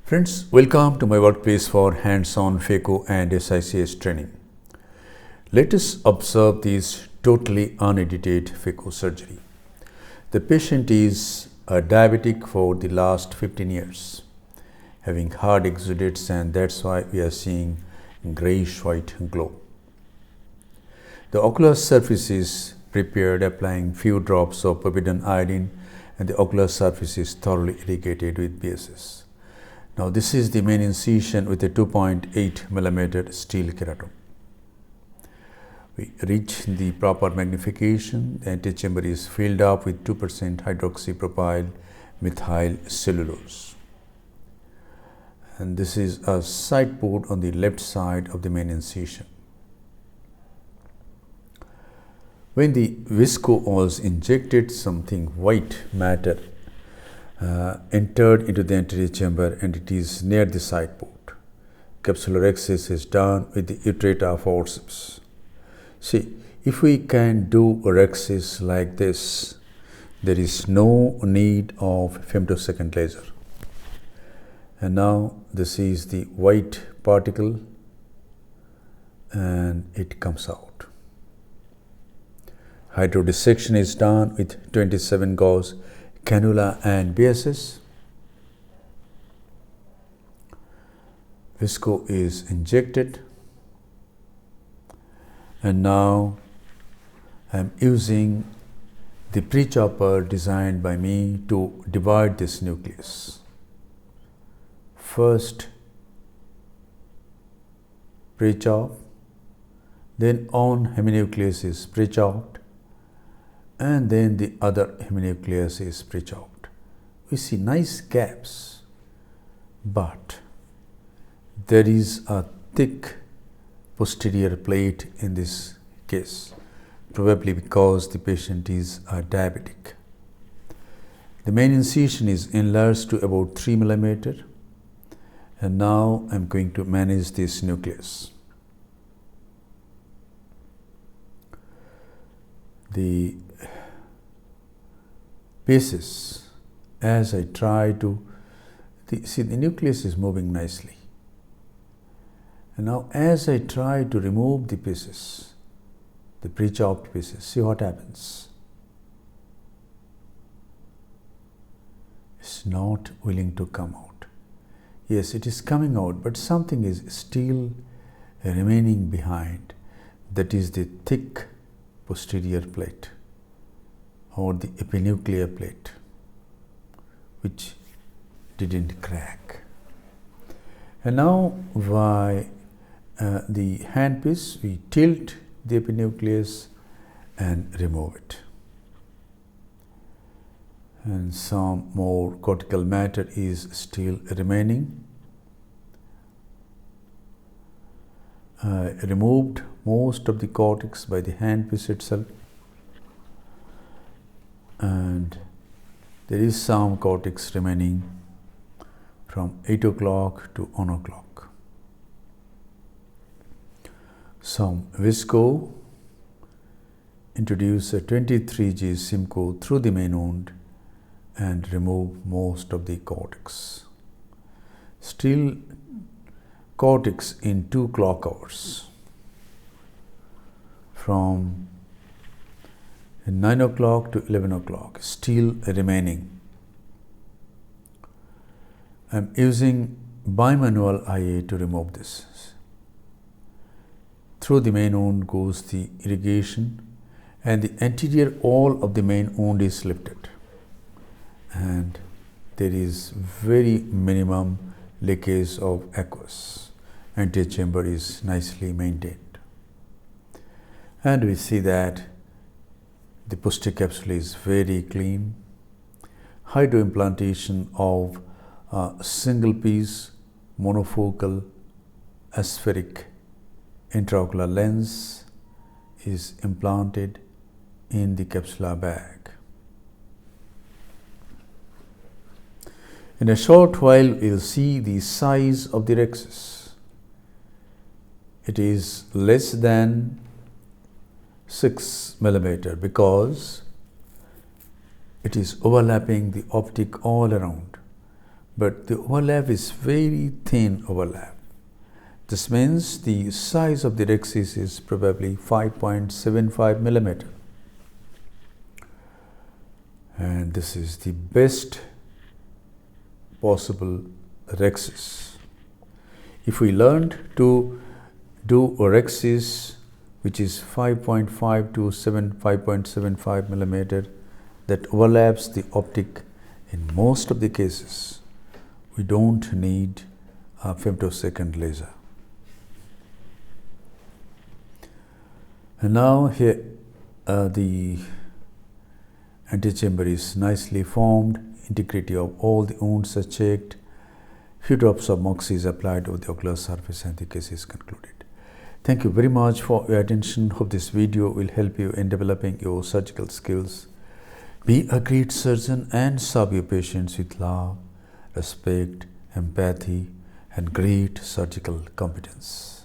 Friends, welcome to my workplace for hands-on Phaco and SICS training. Let us observe this totally unedited Phaco surgery. The patient is a diabetic for the last 15 years, having hard exudates, and that's why we are seeing grayish-white glow. The ocular surface is prepared applying few drops of povidone iodine, and the ocular surface is thoroughly irrigated with BSS. Now this is the main incision with a 2.8 mm steel keratome. We reach the proper magnification. The antechamber is filled up with 2% hydroxypropyl methyl cellulose. And this is a side port on the left side of the main incision. When the visco was injected, something white matter entered into the anterior chamber, and it is near the side port. Capsulorhexis is done with the utrata forceps. See, if we can do rhexis like this, there is no need of femtosecond laser. And now this is the white particle and it comes out. Hydrodissection is done with 27 gauge cannula and BSS. Visco is injected, and now I am using the Prechopper designed by me to divide this nucleus. First Prechop, then on heminucleus is Prechopped, and then the other heminucleus is Prechopped. We see nice gaps, but there is a thick posterior plate in this case, probably because the patient is a diabetic. The main incision is enlarged to about 3 mm, and now I am going to manage this nucleus. The basis, as I try to see, the nucleus is moving nicely, and now as I try to remove the pieces, the pre-chopped pieces, see what happens. It's not willing to come out. Yes, it is coming out, but something is still remaining behind. That is the thick posterior plate or the epinuclear plate, which didn't crack. And now by the handpiece, we tilt the epinucleus and remove it. And some more cortical matter is still remaining. I removed most of the cortex by the handpiece itself, and there is some cortex remaining from 8 o'clock to 1 o'clock. Some visco, introduce a 23G Simcoe through the main wound and remove most of the cortex. Still cortex in 2 clock hours from 9 o'clock to 11 o'clock, still remaining. I am using bimanual IA to remove this. Through the main wound goes the irrigation, and the anterior wall of the main wound is lifted, and there is very minimum leakage of aqueous. Antechamber is nicely maintained, and we see that the posterior capsule is very clean. Hydroimplantation of a single piece monofocal aspheric intraocular lens is implanted in the capsular bag. In a short while, we will see the size of the rhexis. It is less than 6 mm because it is overlapping the optic all around, but the overlap is very thin overlap. This means the size of the rhexis is probably 5.75 millimeter. And this is the best possible rhexis. If we learned to do a rhexis which is 5.5 to 5.75 millimeter that overlaps the optic in most of the cases, we don't need a femtosecond laser. And now here the antechamber is nicely formed, integrity of all the wounds are checked, few drops of moxie is applied over the ocular surface and the case is concluded. Thank you very much for your attention. Hope this video will help you in developing your surgical skills. Be a great surgeon and serve your patients with love, respect, empathy, and great surgical competence.